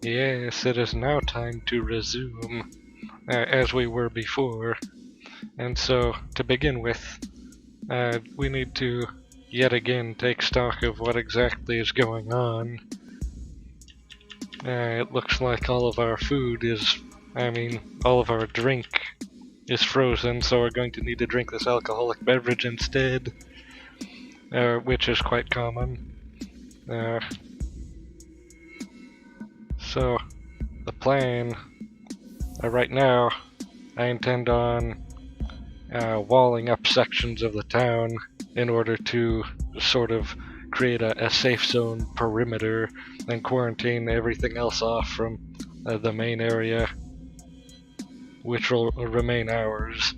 Yes, it is now time to resume, as we were before. And so, to begin with, we need to yet again take stock of what exactly is going on. It looks like all of our food is, all of our drink is frozen, so we're going to need to drink this alcoholic beverage instead, which is quite common. So, the plan right now, I intend on walling up sections of the town in order to sort of create a safe zone perimeter and quarantine everything else off from the main area, which will remain ours.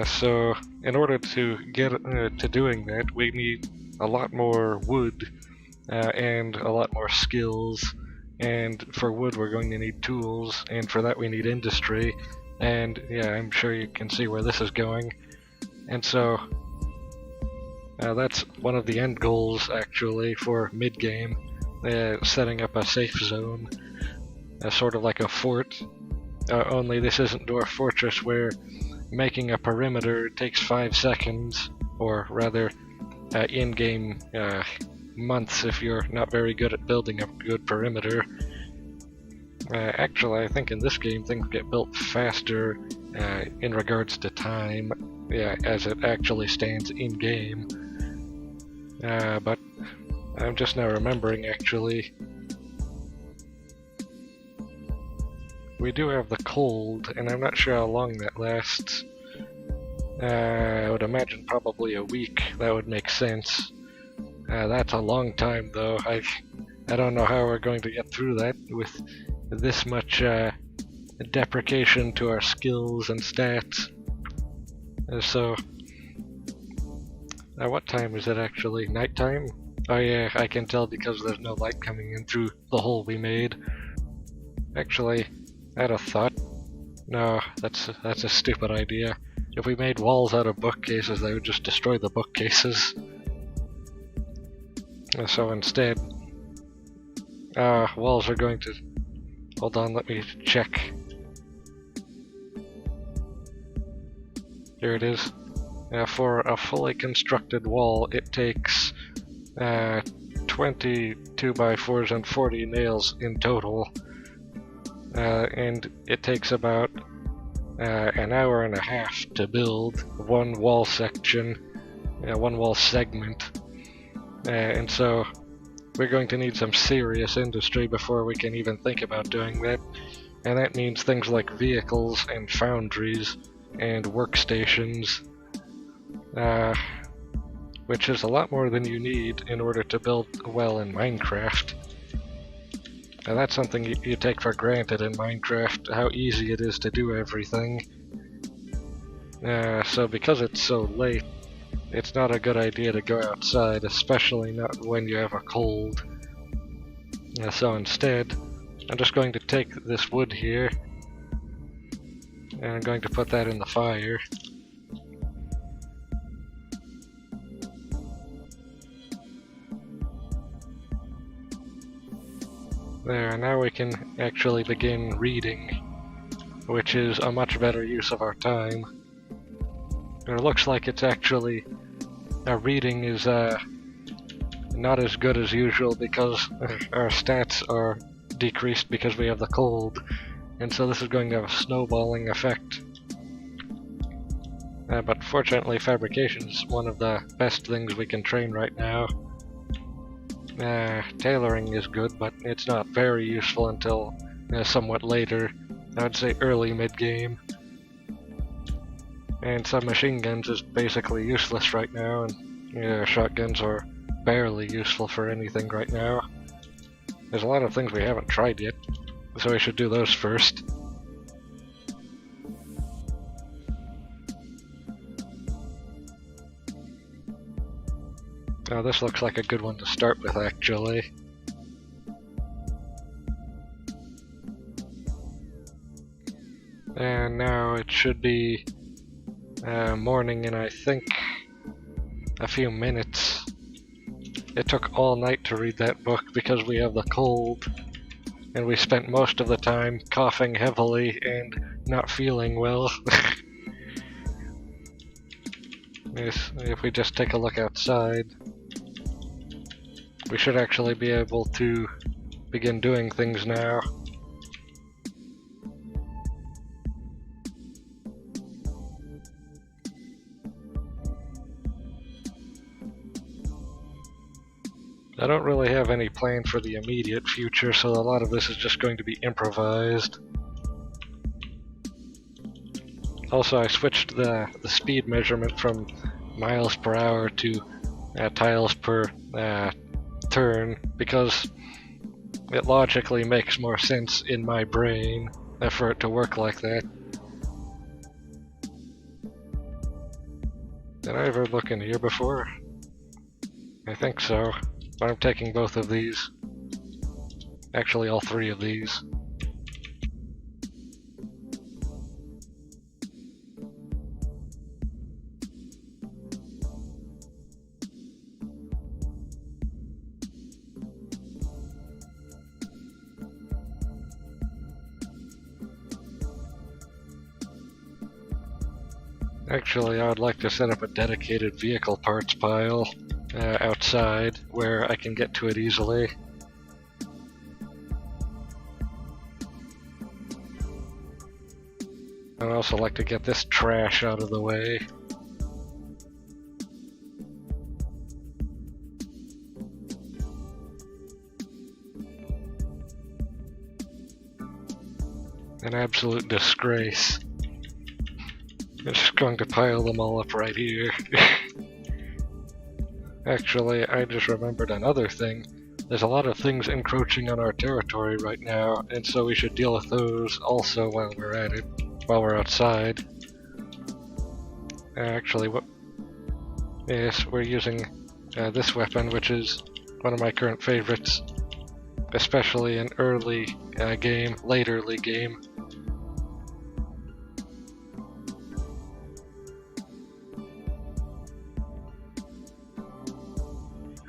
So, in order to get to doing that, we need a lot more wood and a lot more skills. And for wood, we're going to need tools, and for that, we need industry. And yeah, I'm sure you can see where this is going. And so, that's one of the end goals, actually, for mid-game, setting up a safe zone, sort of like a fort. Only this isn't Dwarf Fortress, where making a perimeter takes 5 seconds, or rather, in-game months if you're not very good at building a good perimeter. Actually, I think in this game things get built faster in regards to time, as it actually stands in-game. But I'm just now remembering, actually, we do have the cold, and I'm not sure how long that lasts. I would imagine probably a week. That would make sense. That's a long time, though. I don't know how we're going to get through that with this much deprecation to our skills and stats. So, what time is it actually? Nighttime? Oh yeah, I can tell because there's no light coming in through the hole we made. Actually, I had a thought. No, that's a stupid idea. If we made walls out of bookcases, they would just destroy the bookcases. So instead, walls are going to... Hold on, let me check. Here it is. For a fully constructed wall, it takes 20 2x4s and 40 nails in total. And it takes about an hour and a half to build one wall section, one wall segment. And so we're going to need some serious industry before we can even think about doing that. And that means things like vehicles and foundries and workstations, which is a lot more than you need in order to build well in Minecraft. Now that's something you take for granted in Minecraft, how easy it is to do everything. So because it's so late, it's not a good idea to go outside, especially not when you have a cold. So instead, I'm just going to take this wood here, and I'm going to put that in the fire. There, now we can actually begin reading, which is a much better use of our time. It looks like it's actually... our reading is not as good as usual because our stats are decreased because we have the cold, and so this is going to have a snowballing effect. But fortunately, fabrication is one of the best things we can train right now. Tailoring is good, but it's not very useful until somewhat later. I would say early mid-game. And submachine guns is basically useless right now, and shotguns are barely useful for anything right now. There's a lot of things we haven't tried yet, so we should do those first. Now this looks like a good one to start with, actually. And now it should be morning in, I think, a few minutes. It took all night to read that book because we have the cold. and we spent most of the time coughing heavily and not feeling well. If we just take a look outside, we should actually be able to begin doing things now. I don't really have any plan for the immediate future, so a lot of this is just going to be improvised. Also, I switched the speed measurement from miles per hour to tiles per turn because it logically makes more sense in my brain for it to work like that. Did I ever look in here before? I think so. But I'm taking both of these. Actually, all three of these. Actually, I would like to set up a dedicated vehicle parts pile outside where I can get to it easily. I'd also like to get this trash out of the way. An absolute disgrace. I'm just going to pile them all up right here. Actually, I just remembered another thing. There's a lot of things encroaching on our territory right now, and so we should deal with those also while we're at it, while we're outside. Actually, yes, we're using this weapon, which is one of my current favorites, especially in early game, late early game.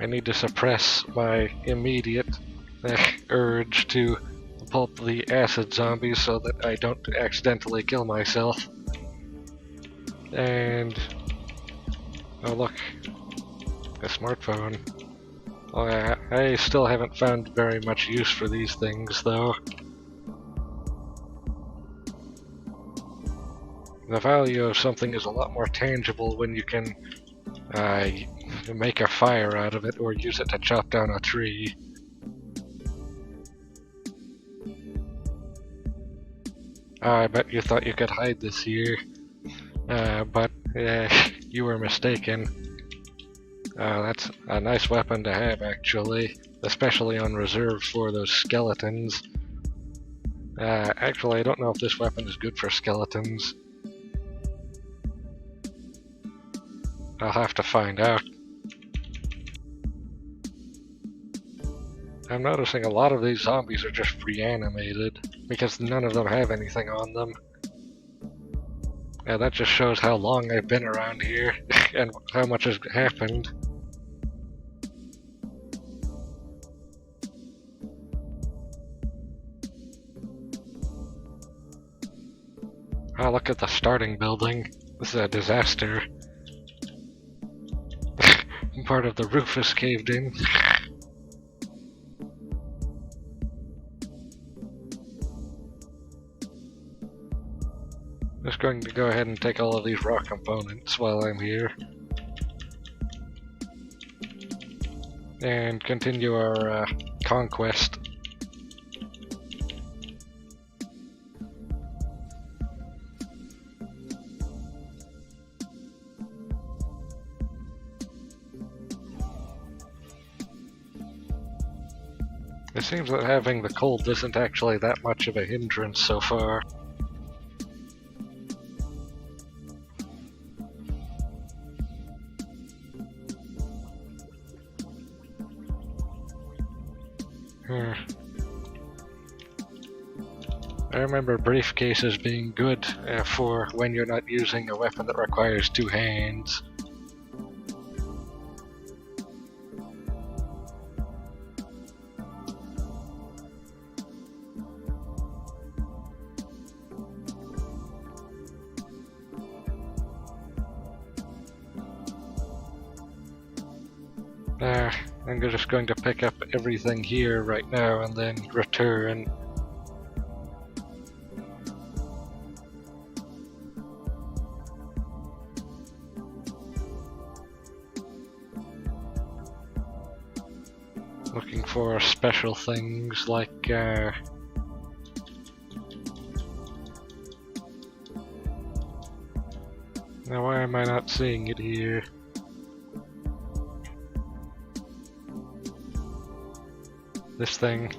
I need to suppress my immediate urge to pulp the acid zombies so that I don't accidentally kill myself. And oh look, a smartphone. Oh, I still haven't found very much use for these things though. The value of something is a lot more tangible when you can make a fire out of it or use it to chop down a tree. I bet you thought you could hide this here, but you were mistaken. That's a nice weapon to have, actually, especially on reserve for those skeletons. Actually, I don't know if this weapon is good for skeletons. I'll have to find out. I'm noticing a lot of these zombies are just reanimated, because none of them have anything on them. Yeah, that just shows how long I've been around here, and how much has happened. Oh, look at the starting building. This is a disaster. Part of the roof is caved in. Just going to go ahead and take all of these raw components while I'm here. And continue our conquest. It seems that having the cold isn't actually that much of a hindrance so far. I remember briefcases being good for when you're not using a weapon that requires two hands. I'm just going to pick up everything here right now and then return. Looking for special things like now why am I not seeing it here? This thing.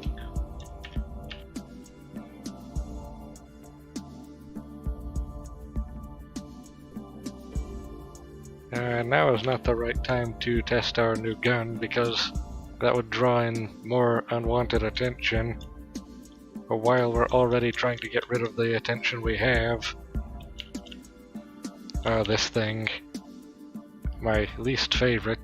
Now is not the right time to test our new gun because that would draw in more unwanted attention. But while we're already trying to get rid of the attention we have, this thing, my least favorite.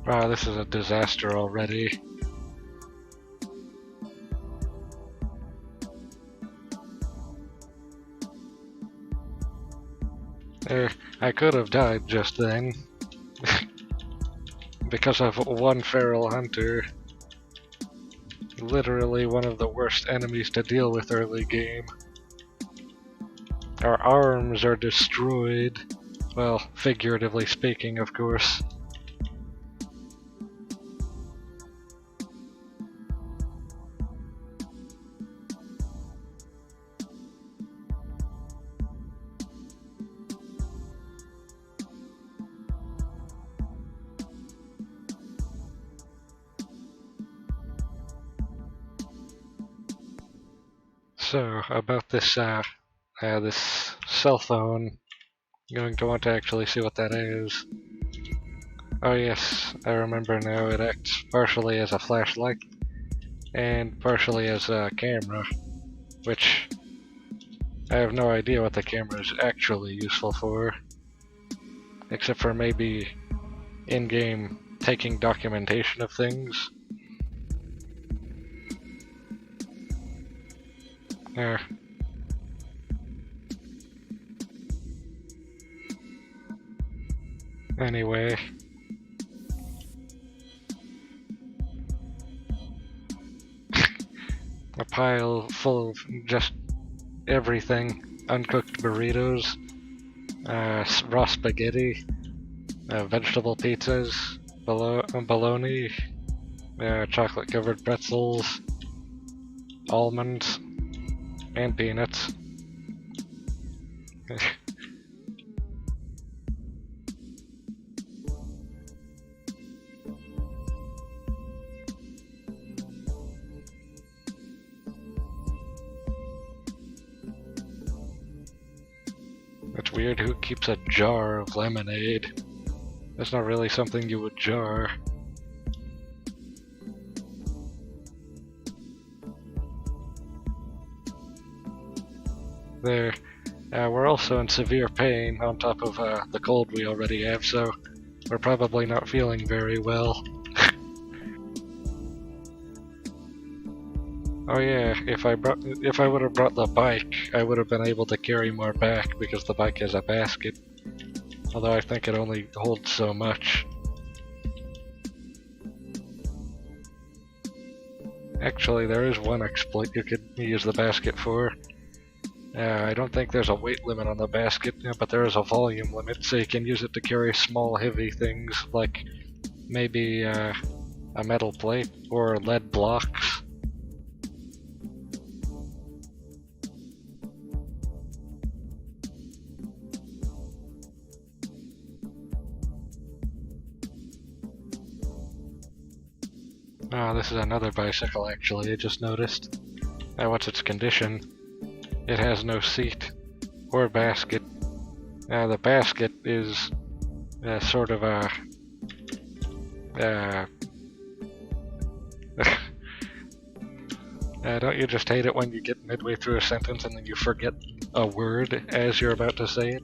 Wow, this is a disaster already. I could have died just then. Because of one feral hunter. Literally one of the worst enemies to deal with early game. Our arms are destroyed. Well, figuratively speaking, of course. So, about this this cell phone, I'm going to want to actually see what that is. Oh yes, I remember now, it acts partially as a flashlight and partially as a camera, which I have no idea what the camera is actually useful for, except for maybe in-game taking documentation of things. There. Anyway. A pile full of just everything. Uncooked burritos, raw spaghetti, vegetable pizzas, bologna, chocolate covered pretzels, almonds, and peanuts. It's weird who keeps a jar of lemonade. That's not really something you would jar. There. We're also in severe pain on top of the cold we already have, so we're probably not feeling very well. Oh yeah, if I would have brought the bike, I would have been able to carry more back because the bike has a basket. Although I think it only holds so much. Actually, there is one exploit you could use the basket for. I don't think there's a weight limit on the basket, but there is a volume limit, so you can use it to carry small, heavy things, like maybe a metal plate or lead blocks. Ah, this is another bicycle actually, I just noticed. What's its condition? It has no seat or basket. The basket is sort of a don't you just hate it when you get midway through a sentence and then you forget a word as you're about to say it?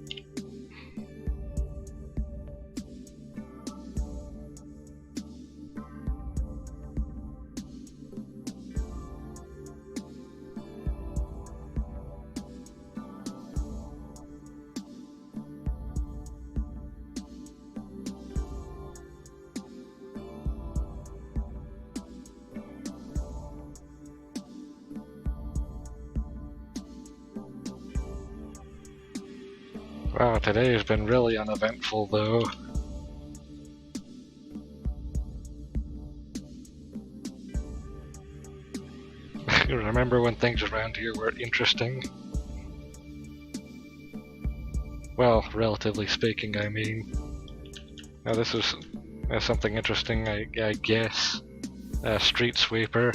Wow, today has been really uneventful though. Remember when things around here were interesting? Well, relatively speaking, I mean. Now this is something interesting, I guess. Street sweeper.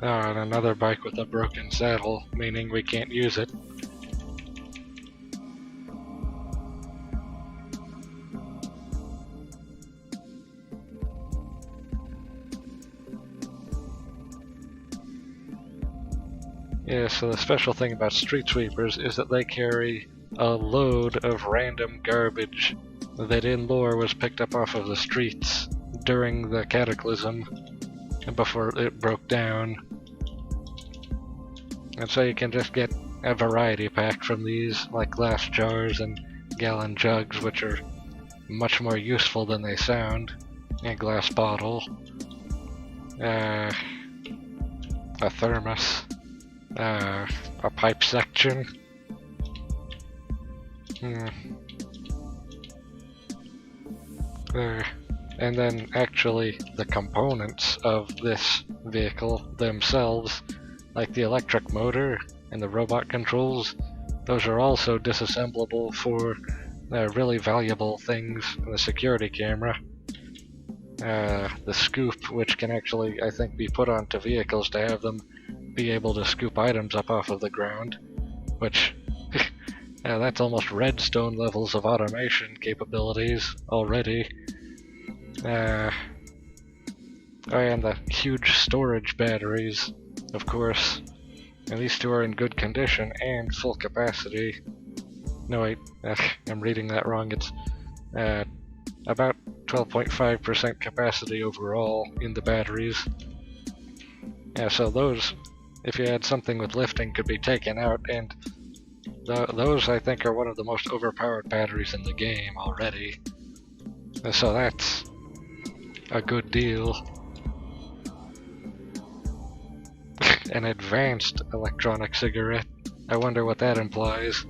Oh, and another bike with a broken saddle, meaning we can't use it. Yeah, so the special thing about street sweepers is that they carry a load of random garbage that in lore was picked up off of the streets during the Cataclysm before it broke down. And so you can just get a variety pack from these, like glass jars and gallon jugs, which are much more useful than they sound. A glass bottle. A thermos. A pipe section. And then actually the components of this vehicle themselves, like the electric motor and the robot controls, those are also disassemblable for really valuable things in the security camera. The scoop, which can actually, I think, be put onto vehicles to have them be able to scoop items up off of the ground, which that's almost redstone levels of automation capabilities already. Oh, and the huge storage batteries, of course. And these two are in good condition and full capacity. No, wait, I'm reading that wrong. It's about 12.5% capacity overall in the batteries. Yeah, so those, if you had something with lifting, could be taken out, and those I think are one of the most overpowered batteries in the game already. So that's a good deal. An advanced electronic cigarette. I wonder what that implies.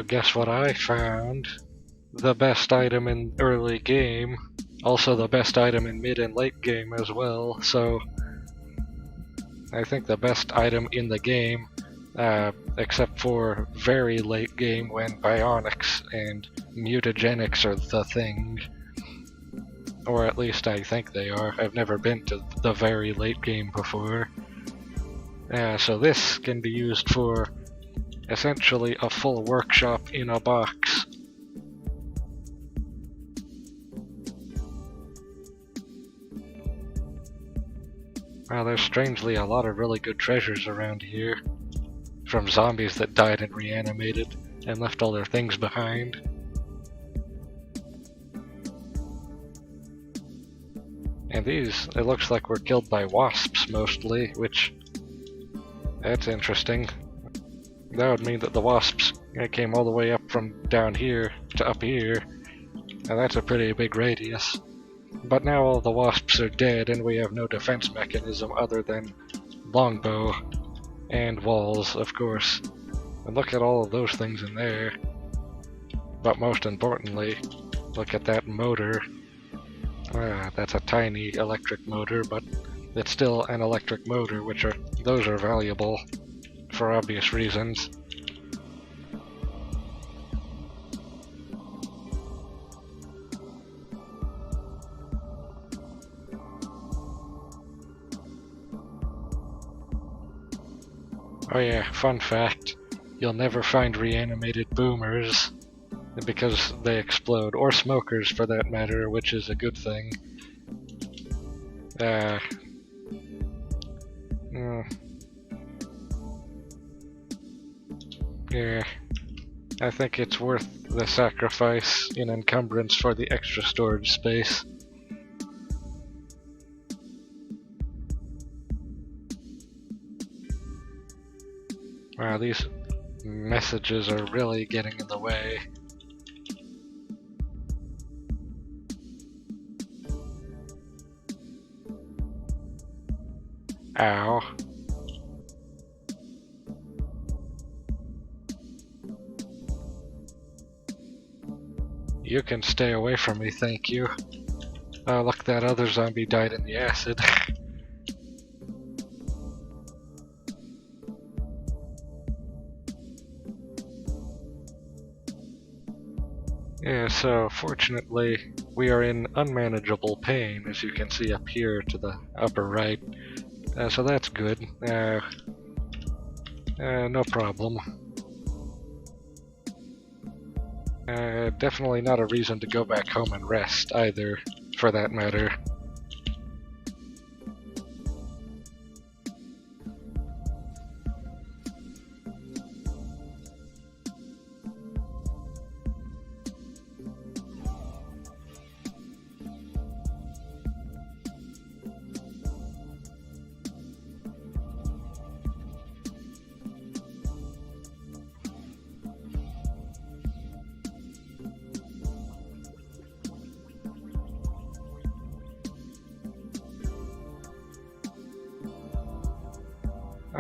Guess what I found? The best item in early game, also the best item in mid and late game as well, so I think the best item in the game, except for very late game when bionics and mutagenics are the thing. Or at least I think they are. I've never been to the very late game before. So this can be used for essentially a full workshop in a box. Wow, there's strangely a lot of really good treasures around here. From zombies that died and reanimated and left all their things behind. And these, it looks like were killed by wasps mostly, which, that's interesting. That would mean that the wasps came all the way up from down here to up here, and that's a pretty big radius. But now all the wasps are dead and we have no defense mechanism other than longbow and walls, of course. And look at all of those things in there. But most importantly, look at that motor. That's a tiny electric motor, but it's still an electric motor, those are valuable for obvious reasons. Oh yeah, fun fact, you'll never find reanimated boomers because they explode, or smokers for that matter, which is a good thing. Yeah, I think it's worth the sacrifice in encumbrance for the extra storage space. These messages are really getting in the way. Ow. You can stay away from me, thank you. Oh, look, that other zombie died in the acid. Yeah, so fortunately, we are in unmanageable pain, as you can see up here to the upper right. So that's good. No problem. Definitely not a reason to go back home and rest, either, for that matter.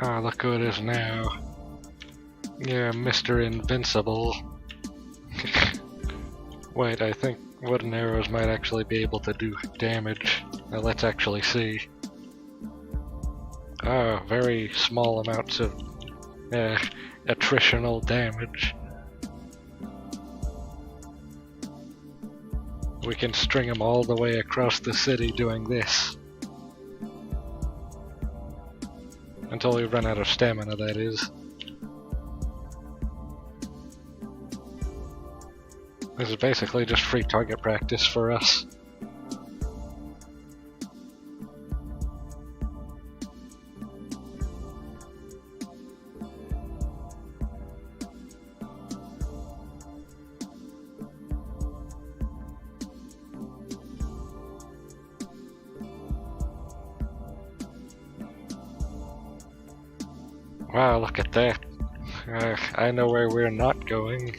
Ah, look who it is now. Yeah, Mr. Invincible. Wait, I think wooden arrows might actually be able to do damage. Now let's actually see. Ah, very small amounts of attritional damage. We can string them all the way across the city doing this. Until we run out of stamina, that is. This is basically just free target practice for us. Wow, look at that. I know where we're not going.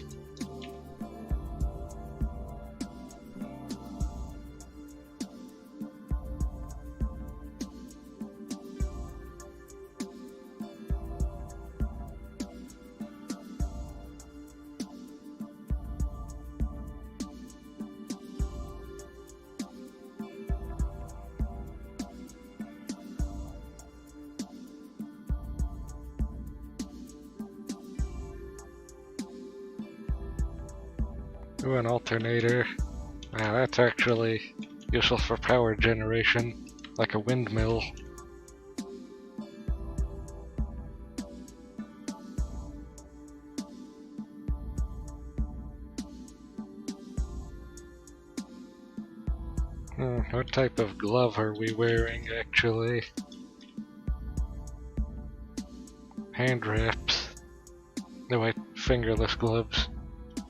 Ooh, an alternator. That's actually useful for power generation, like a windmill. What type of glove are we wearing, actually? Hand wraps. No, wait, fingerless gloves.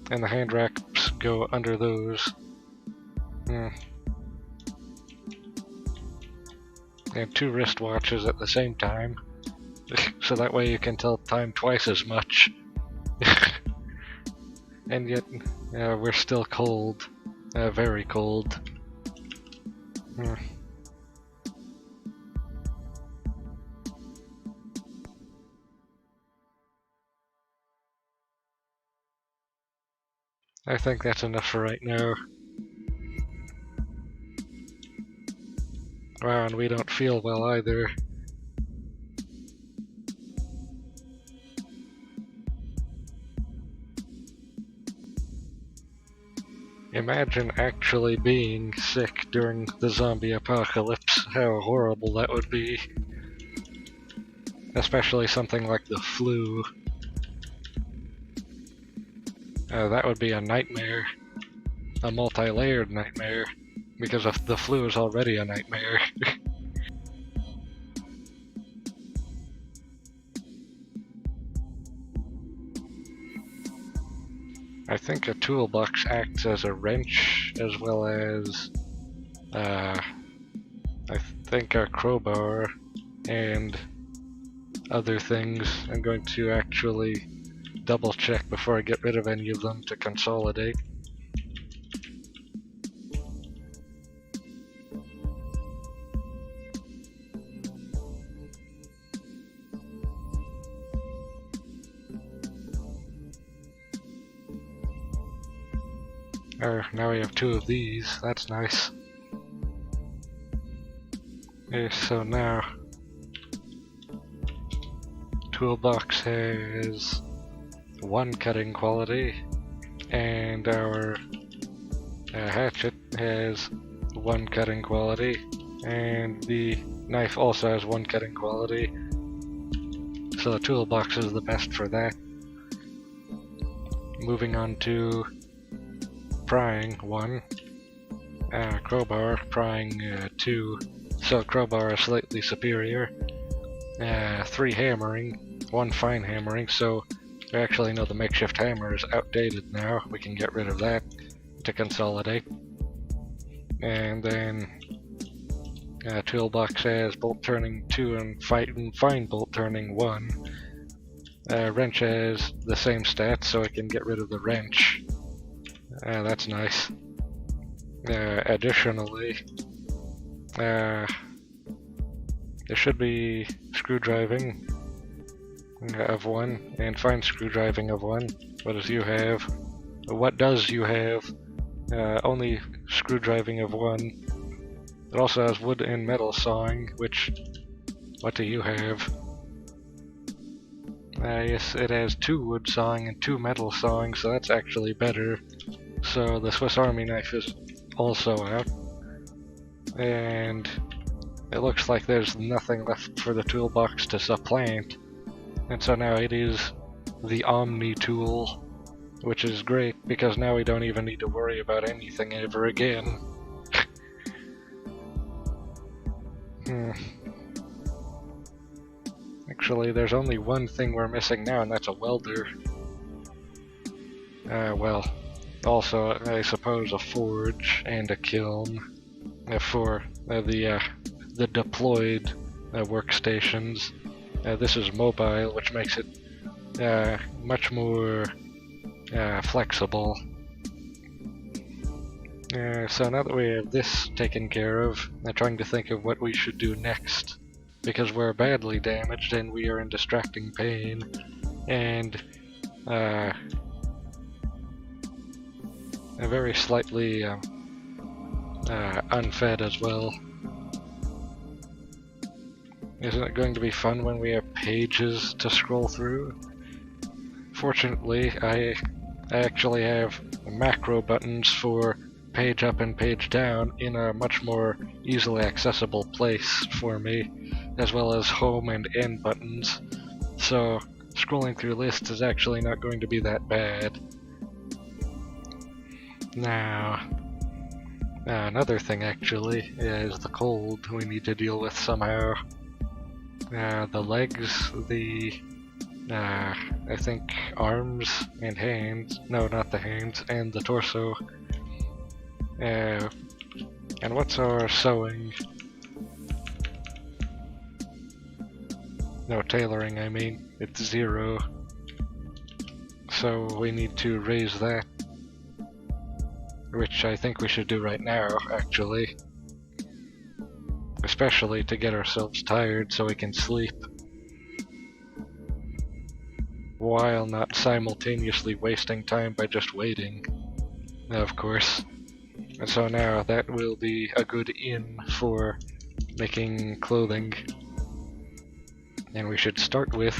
And the hand wraps go under those. And 2 wristwatches at the same time. So that way you can tell time twice as much. And yet, we're still cold. Very cold. I think that's enough for right now. Wow, and we don't feel well either. Imagine actually being sick during the zombie apocalypse. How horrible that would be. Especially something like the flu. That would be a nightmare. A multi-layered nightmare. Because the flu is already a nightmare. I think a toolbox acts as a wrench, as well as, I think a crowbar, and other things. I'm going to actually double check before I get rid of any of them to consolidate. Now we have 2 of these, that's nice. Okay, so now toolbox has 1 cutting quality, and our hatchet has 1 cutting quality, and the knife also has 1 cutting quality. So the toolbox is the best for that. Moving on to prying 1, crowbar prying 2, so crowbar is slightly superior. 3 hammering, 1 fine hammering, so we actually know the makeshift hammer is outdated now. We can get rid of that to consolidate. And then toolbox has bolt turning 2 and fine bolt turning 1. Wrench has the same stats, so I can get rid of the wrench. That's nice. Additionally, there should be screwdriving of 1 and fine screwdriving of 1. What does you have? What does you have? Only screwdriving of 1. It also has wood and metal sawing, which, what do you have? Yes, it has 2 wood sawing and 2 metal sawing, so that's actually better. So the Swiss Army knife is also out. And it looks like there's nothing left for the toolbox to supplant. And so now it is the Omni tool, which is great because now we don't even need to worry about anything ever again. Actually, there's only one thing we're missing now, and that's a welder. Well, also, I suppose a forge and a kiln for the deployed workstations. This is mobile, which makes it much more flexible. So now that we have this taken care of, I'm trying to think of what we should do next, because we're badly damaged and we are in distracting pain, and very slightly unfed as well. Isn't it going to be fun when we have pages to scroll through? Fortunately, I actually have macro buttons for page up and page down in a much more easily accessible place for me, as well as home and end buttons, so scrolling through lists is actually not going to be that bad. Now, another thing actually is the cold we need to deal with somehow. The legs, I think arms and hands, no, not the hands, and the torso. And what's our sewing? No, tailoring, I mean. It's 0. So we need to raise that. Which I think we should do right now, actually. Especially to get ourselves tired so we can sleep. While not simultaneously wasting time by just waiting. Of course. And so now that will be a good in for making clothing. And we should start with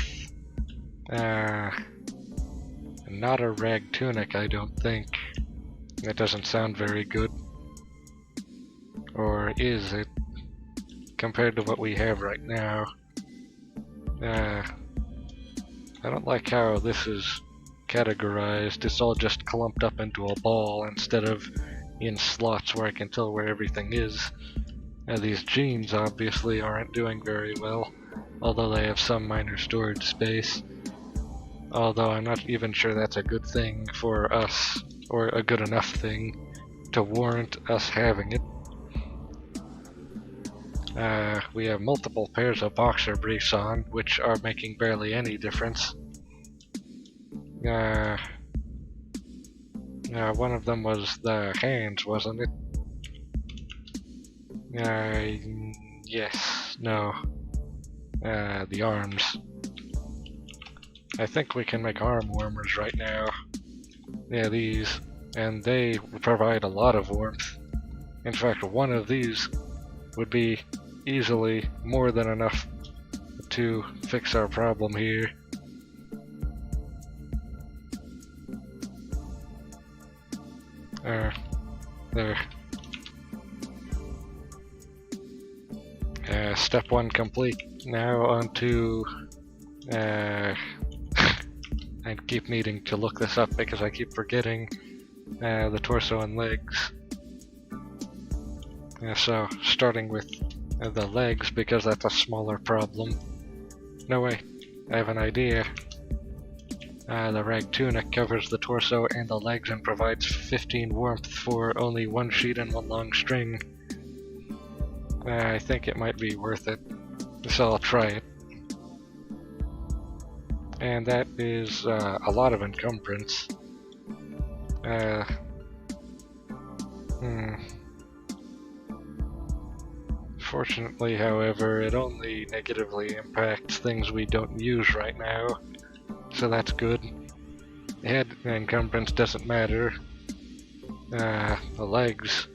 not a rag tunic, I don't think. That doesn't sound very good. Or is it? Compared to what we have right now. I don't like how this is categorized. It's all just clumped up into a ball instead of in slots where I can tell where everything is. These jeans obviously aren't doing very well, although they have some minor storage space. Although I'm not even sure that's a good thing for us, or a good enough thing to warrant us having it. We have multiple pairs of boxer briefs on, which are making barely any difference. One of them was the hands, wasn't it? Yes, no. The arms. I think we can make arm warmers right now. Yeah, these. And they provide a lot of warmth. In fact, one of these would be easily more than enough to fix our problem here. There. Step 1 complete. Now on to... I keep needing to look this up because I keep forgetting the torso and legs. So, starting with the legs, because that's a smaller problem. No, wait, I have an idea. The rag tunic covers the torso and the legs and provides 15 warmth for only 1 sheet and 1 long string. I think it might be worth it, so I'll try it. And that is a lot of encumbrance. Fortunately, however, it only negatively impacts things we don't use right now, so that's good. Head encumbrance doesn't matter. The legs.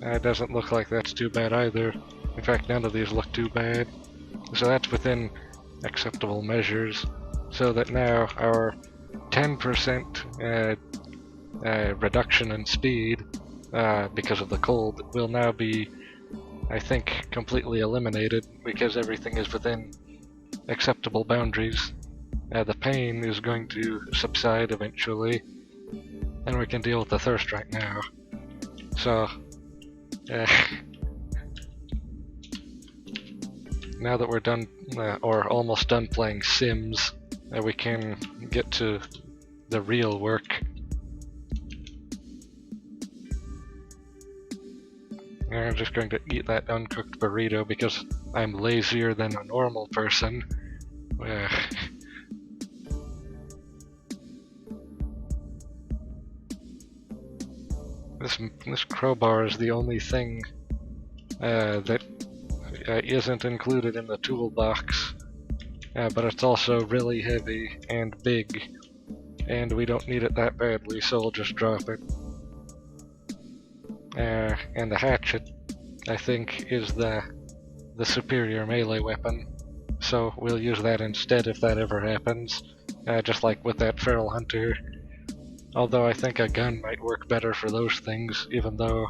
It doesn't look like that's too bad either. In fact, none of these look too bad. So that's within acceptable measures. So that now our 10% reduction in speed because of the cold will now be, I think, completely eliminated because everything is within acceptable boundaries. The pain is going to subside eventually, and we can deal with the thirst right now. So, now that we're done, or almost done playing Sims, we can get to the real work. I'm just going to eat that uncooked burrito because I'm lazier than a normal person. This crowbar is the only thing that isn't included in the toolbox, but it's also really heavy and big, and we don't need it that badly, so we'll just drop it. And the hatchet, I think, is the superior melee weapon, so we'll use that instead if that ever happens, just like with that feral hunter. Although I think a gun might work better for those things, even though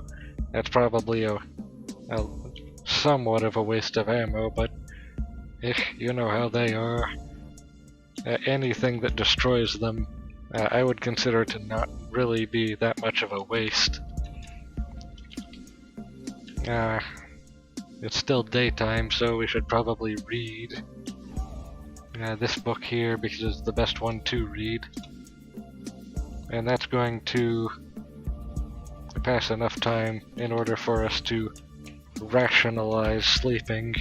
that's probably a somewhat of a waste of ammo, but you know how they are. Anything that destroys them, I would consider to not really be that much of a waste. It's still daytime, so we should probably read this book here because it's the best one to read. And that's going to pass enough time in order for us to rationalize sleeping.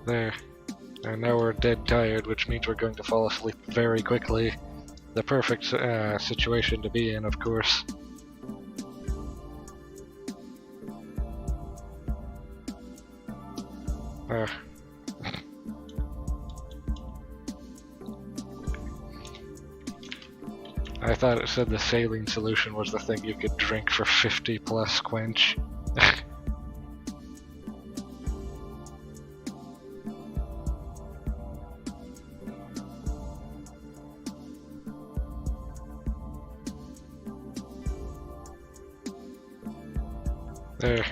There. And now we're dead tired, which means we're going to fall asleep very quickly. The perfect situation to be in, of course. I thought it said the saline solution was the thing you could drink for 50 plus quench. There.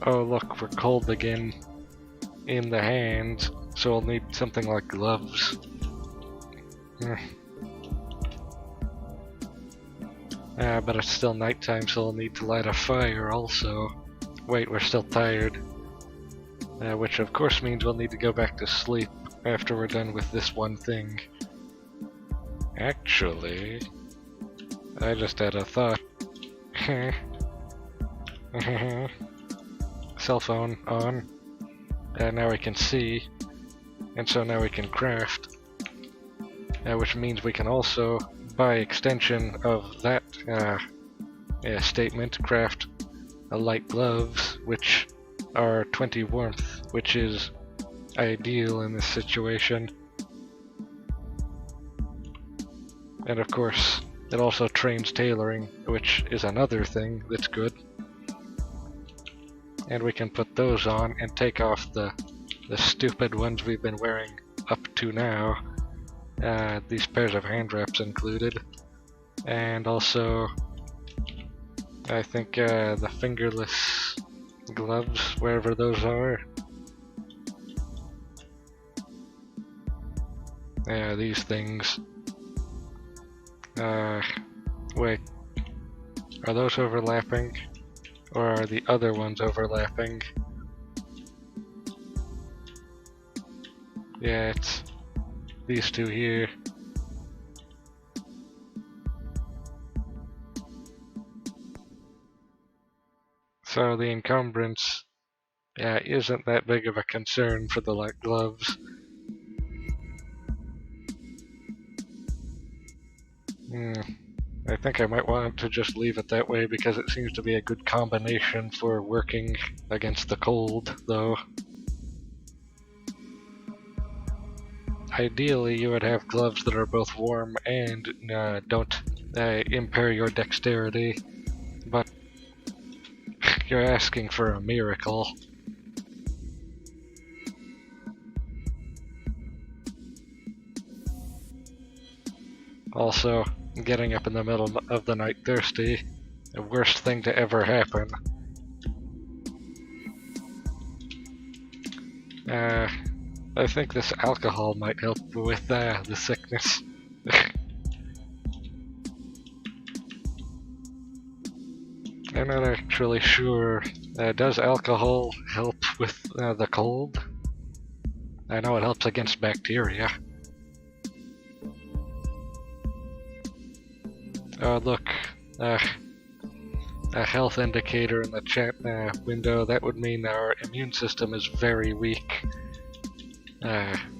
Oh look, we're cold again in the hands, so we'll need something like gloves. But it's still nighttime, so we'll need to light a fire also. Wait, we're still tired. Which of course means we'll need to go back to sleep after we're done with this one thing. Actually, I just had a thought. Cell phone on. Now we can see, and so now we can craft. Which means we can also, by extension of that statement, craft light gloves, which are 20 warmth, which is ideal in this situation. And of course, it also trains tailoring, which is another thing that's good. And we can put those on and take off the stupid ones we've been wearing up to now. These pairs of hand wraps included. And also, I think the fingerless gloves, wherever those are. Yeah, these things. Wait. Are those overlapping? Or are the other ones overlapping? Yeah, it's these two here. So the encumbrance isn't that big of a concern for the light gloves. I think I might want to just leave it that way because it seems to be a good combination for working against the cold, though. Ideally, you would have gloves that are both warm and don't impair your dexterity, but you're asking for a miracle. Also, getting up in the middle of the night thirsty, the worst thing to ever happen. I think this alcohol might help with the sickness. I'm not actually sure. Does alcohol help with the cold? I know it helps against bacteria. Oh, look. A health indicator in the chat window. That would mean our immune system is very weak.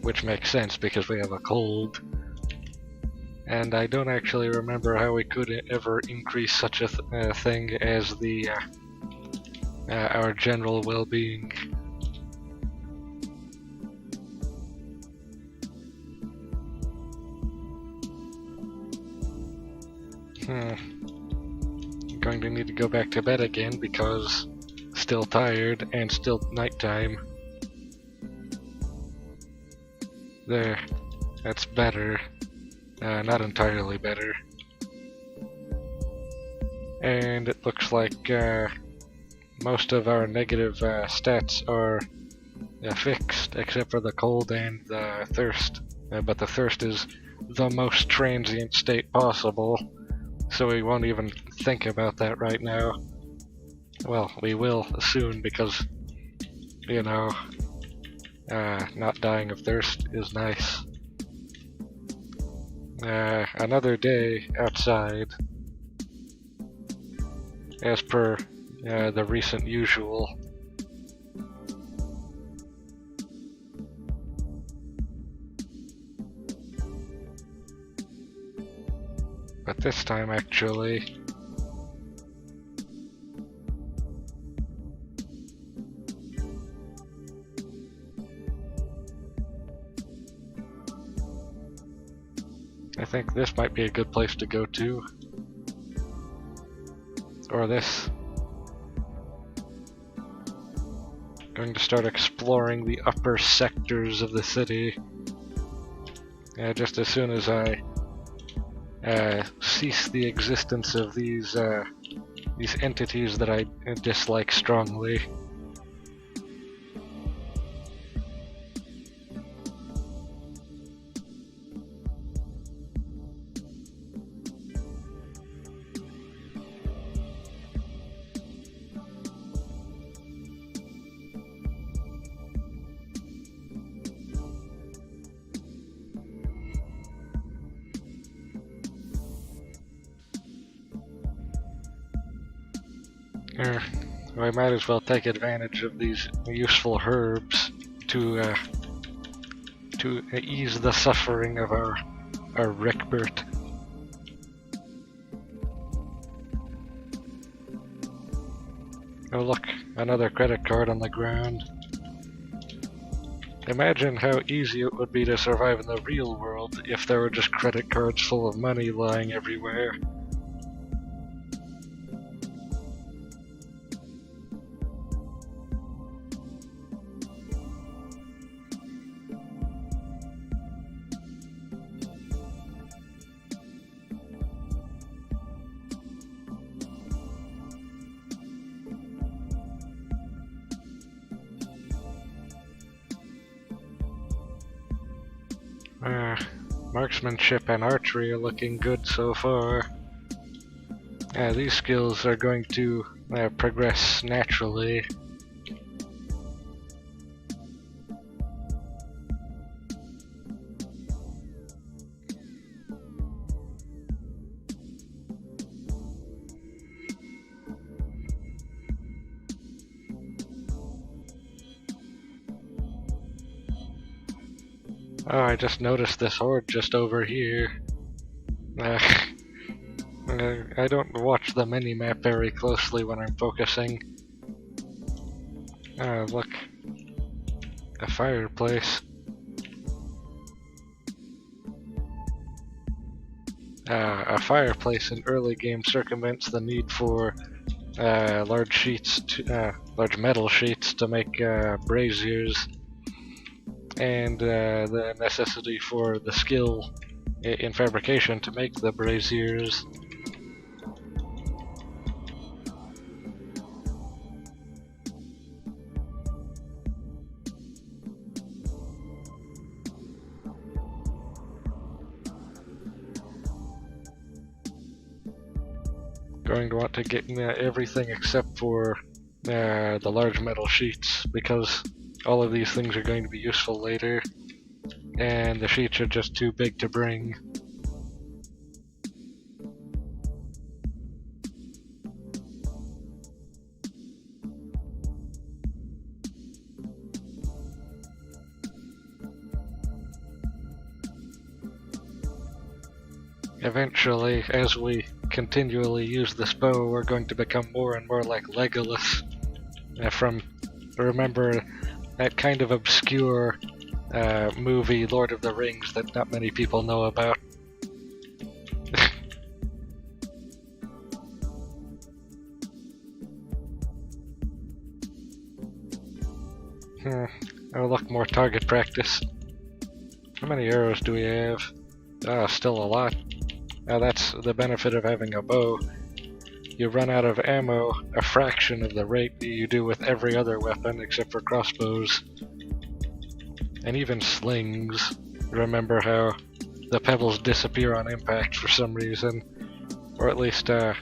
Which makes sense because we have a cold. And I don't actually remember how we could ever increase such a thing as the our general well-being. I'm going to need to go back to bed again because still tired and still nighttime. There, that's better. Not entirely better. And it looks like most of our negative stats are fixed, except for the cold and the thirst. But the thirst is the most transient state possible, so we won't even think about that right now. Well, we will soon because, you know, not dying of thirst is nice. Another day outside, as per the recent usual. But this time, actually, I think this might be a good place to go to. Or this. Going to start exploring the upper sectors of the city. Just as soon as I cease the existence of these entities that I dislike strongly. Er, I might as well take advantage of these useful herbs to ease the suffering of our Rickbert. Oh look, another credit card on the ground. Imagine how easy it would be to survive in the real world if there were just credit cards full of money lying everywhere. Marksmanship and archery are looking good so far. These skills are going to progress naturally. Oh, I just noticed this horde just over here. I don't watch the minimap very closely when I'm focusing. Look. A fireplace. A fireplace in early game circumvents the need for large metal sheets to make braziers, and the necessity for the skill in fabrication to make the braziers. Going to want to get everything except for the large metal sheets, because all of these things are going to be useful later, and the sheets are just too big to bring. Eventually, as we continually use this bow, we're going to become more and more like Legolas remember that kind of obscure movie Lord of the Rings that not many people know about. Oh look, more target practice. How many arrows do we have? Still a lot. That's the benefit of having a bow. You run out of ammo a fraction of the rate you do with every other weapon except for crossbows. And even slings. Remember how the pebbles disappear on impact for some reason. Or at least the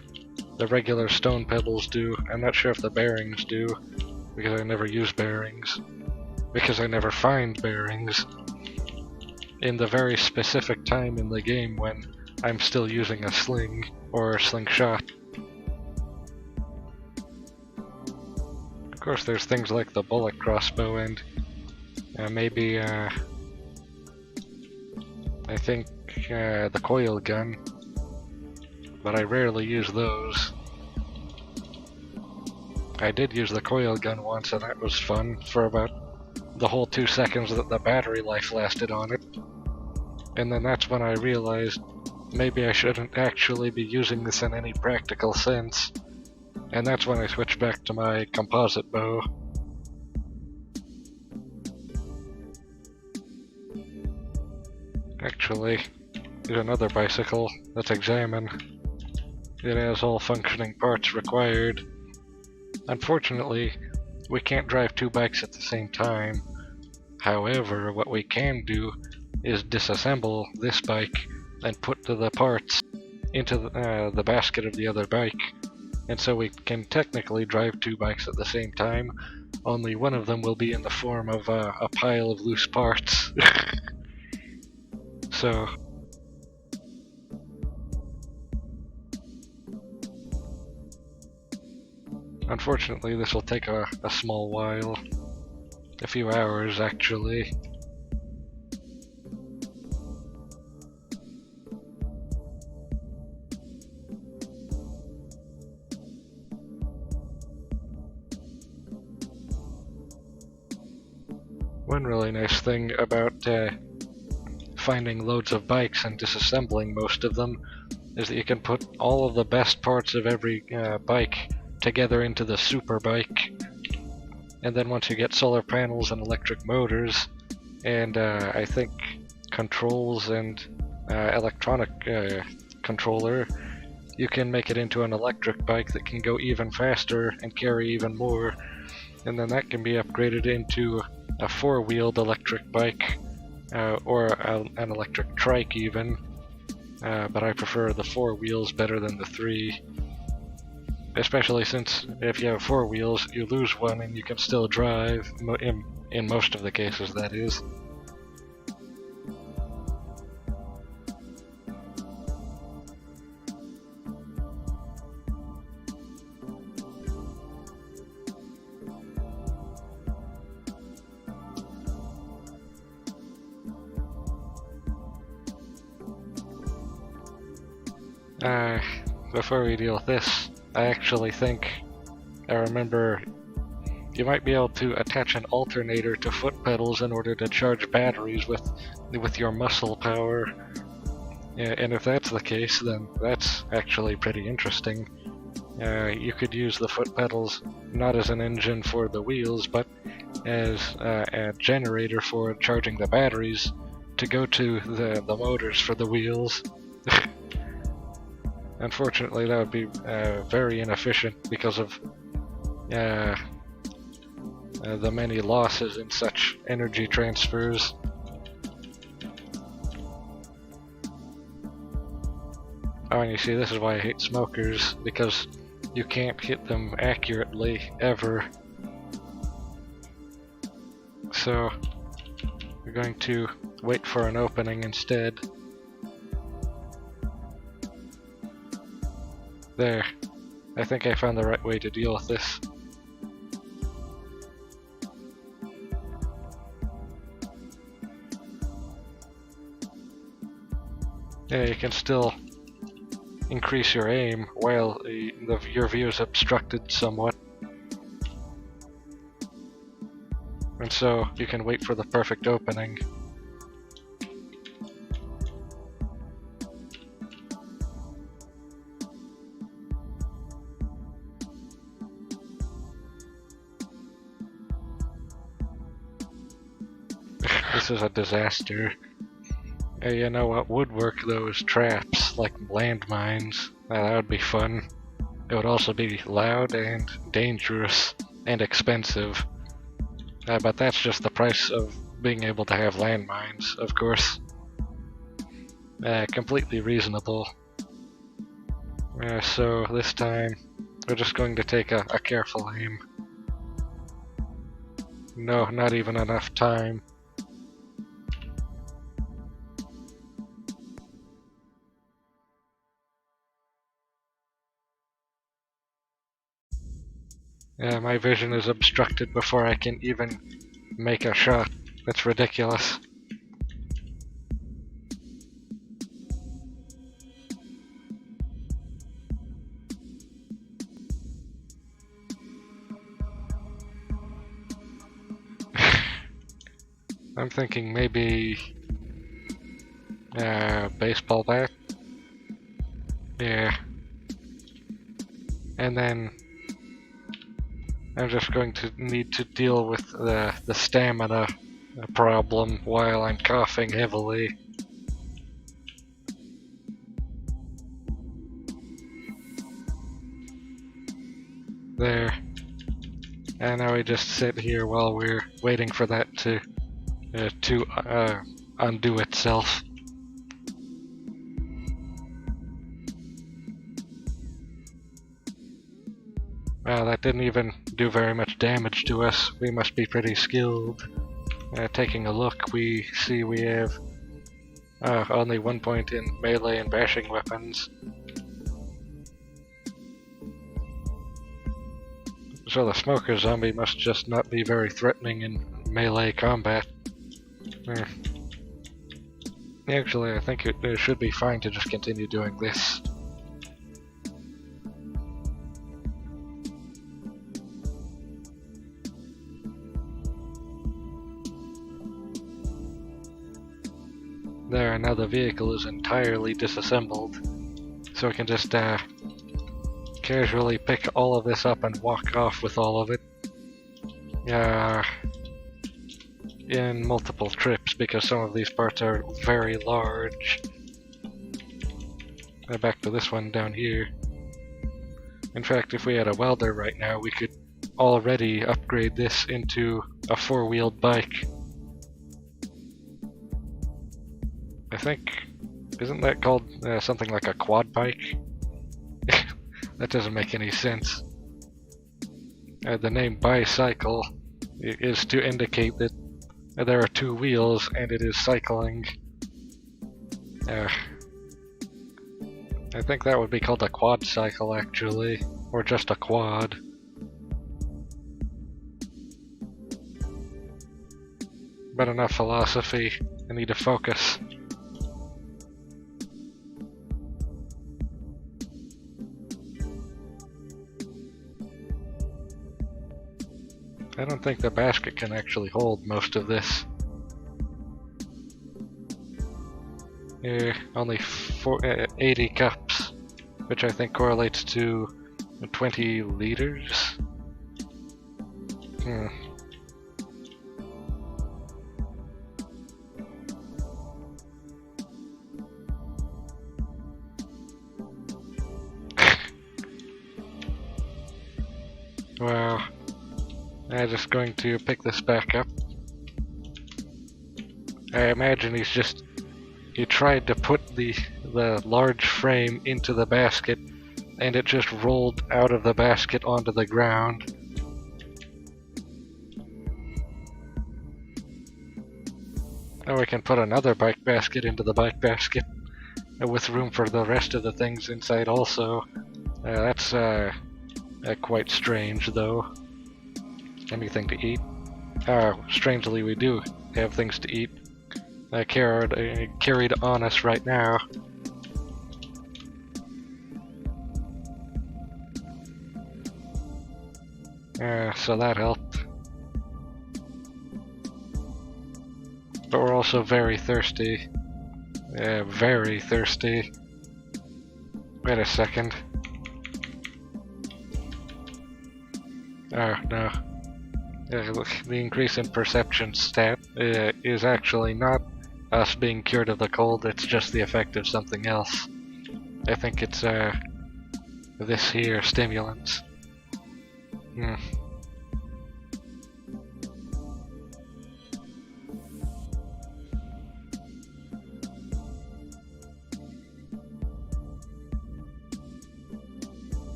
regular stone pebbles do. I'm not sure if the bearings do, because I never use bearings. Because I never find bearings in the very specific time in the game when I'm still using a sling or a slingshot. Of course, there's things like the bullet crossbow and maybe I think the coil gun, but I rarely use those. I did use the coil gun once, and that was fun for about the whole 2 seconds that the battery life lasted on it. And then that's when I realized maybe I shouldn't actually be using this in any practical sense. And that's when I switched back to my composite bow. Actually, here's another bicycle. Let's examine. It has all functioning parts required. Unfortunately, we can't drive 2 bikes at the same time. However, what we can do is disassemble this bike and put the parts into the basket of the other bike. And so we can technically drive 2 bikes at the same time, only one of them will be in the form of a pile of loose parts. So Unfortunately, this will take a small while. A few hours, actually. One really nice thing about finding loads of bikes and disassembling most of them is that you can put all of the best parts of every bike together into the super bike. And then once you get solar panels and electric motors, and I think controls and electronic controller, you can make it into an electric bike that can go even faster and carry even more. And then that can be upgraded into a four-wheeled electric bike, or an electric trike even. But I prefer the four wheels better than the three. Especially since if you have four wheels, you lose one and you can still drive, in most of the cases, that is. Before we deal with this, I actually think I remember you might be able to attach an alternator to foot pedals in order to charge batteries with your muscle power. And if that's the case, then that's actually pretty interesting. You could use the foot pedals not as an engine for the wheels, but as a generator for charging the batteries to go to the motors for the wheels. Unfortunately, that would be very inefficient because of the many losses in such energy transfers. Oh, and you see, this is why I hate smokers, because you can't hit them accurately, ever. So, we're going to wait for an opening instead. There. I think I found the right way to deal with this. Yeah, you can still increase your aim while your view is obstructed somewhat. And so you can wait for the perfect opening. This is a disaster. You know what would work though is traps, like landmines. That would be fun. It would also be loud and dangerous and expensive. But that's just the price of being able to have landmines, of course. Completely reasonable. So this time, we're just going to take a careful aim. No, not even enough time. My vision is obstructed before I can even make a shot. That's ridiculous. I'm thinking maybe baseball bat. Yeah. And then I'm just going to need to deal with the stamina problem while I'm coughing heavily. There. And now we just sit here while we're waiting for that to undo itself. Well, that didn't even do very much damage to us. We must be pretty skilled. Taking a look, we see we have only 1 point in melee and bashing weapons. So the smoker zombie must just not be very threatening in melee combat. Actually, I think it should be fine to just continue doing this. There, now the vehicle is entirely disassembled, so we can just casually pick all of this up and walk off with all of it. In multiple trips, because some of these parts are very large. Back to this one down here. In fact, if we had a welder right now, we could already upgrade this into a four-wheeled bike. I think, isn't that called something like a quad bike? That doesn't make any sense. The name bicycle is to indicate that there are two wheels and it is cycling. I think that would be called a quad cycle actually, or just a quad. But enough philosophy, I need to focus. I don't think the basket can actually hold most of this. Only 80 cups, which I think correlates to 20 liters. Wow. I'm just going to pick this back up. I imagine he tried to put the large frame into the basket and it just rolled out of the basket onto the ground. Now we can put another bike basket into the bike basket with room for the rest of the things inside also. That's quite strange though. Anything to eat? Strangely we do have things to eat carried on us right now. So that helped. But we're also very thirsty. Very thirsty. Wait a second. Oh, no. The increase in perception stat is actually not us being cured of the cold, it's just the effect of something else. I think it's this here, stimulants.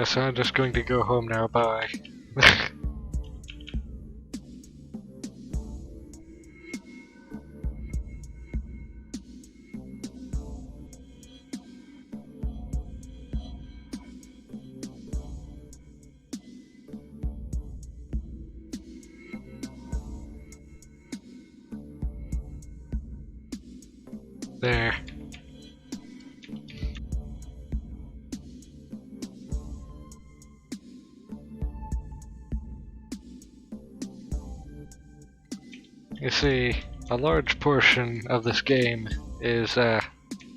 So I'm just going to go home now, bye. There. You see, a large portion of this game is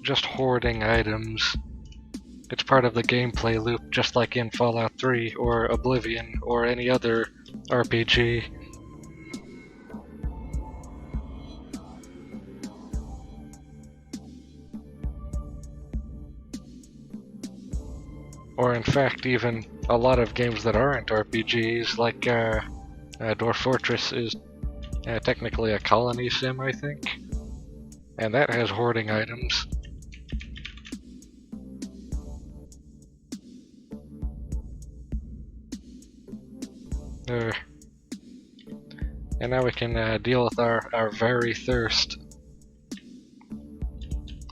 just hoarding items. It's part of the gameplay loop, just like in Fallout 3 or Oblivion or any other RPG. Or in fact, even a lot of games that aren't RPGs, like Dwarf Fortress is technically a colony sim, I think. And that has hoarding items. And now we can deal with our very thirst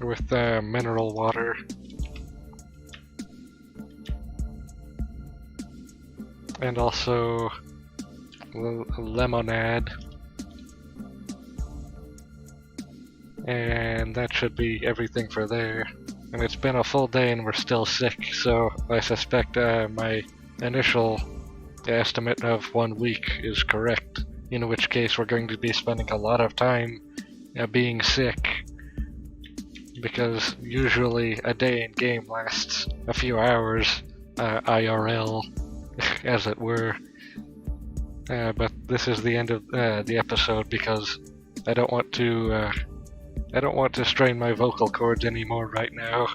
with mineral water. and also lemonade. And that should be everything for there. And it's been a full day and we're still sick, so I suspect my initial estimate of 1 week is correct, in which case we're going to be spending a lot of time being sick, because usually a day in game lasts a few hours, IRL, as it were. But this is the end of the episode because I don't want to strain my vocal cords anymore right now.